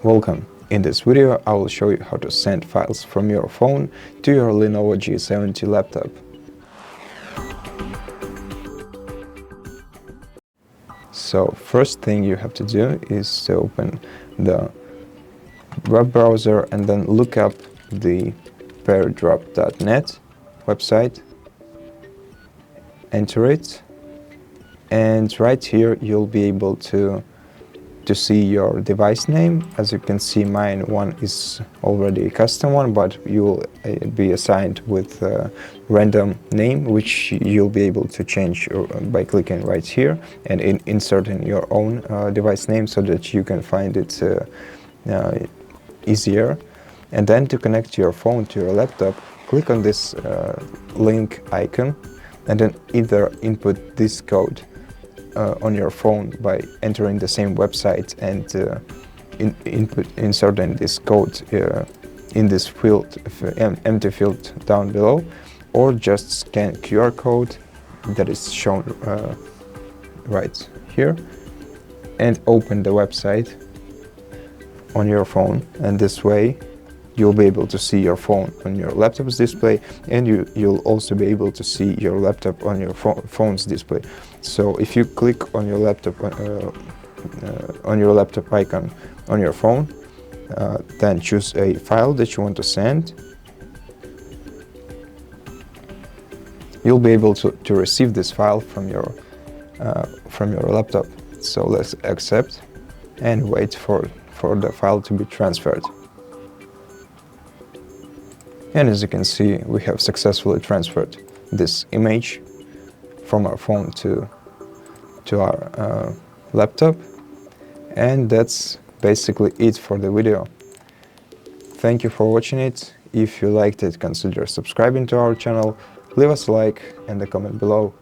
Welcome! In this video I will show you how to send files from your phone to your LENOVO G70 laptop. So first thing you have to do is to open the web browser and then look up the PairDrop.net website, enter it, and right here you'll be able to see your device name. As you can see, mine one is already a custom one, but you will be assigned with a random name, which you'll be able to change by clicking right here and inserting your own device name so that you can find it easier. And then to connect your phone to your laptop, click on this link icon and then either input this code on your phone by entering the same website and inserting this code in this field, empty field down below, or just scan QR code that is shown right here and open the website on your phone, and this way you'll be able to see your phone on your laptop's display, and you'll also be able to see your laptop on your phone's display. So if you click on your laptop icon on your phone, then choose a file that you want to send, you'll be able to receive this file from your laptop. So let's accept and wait for the file to be transferred. And as you can see, we have successfully transferred this image from our phone to our laptop. And that's basically it for the video. Thank you for watching it. If you liked it, consider subscribing to our channel, leave us a like and a comment below.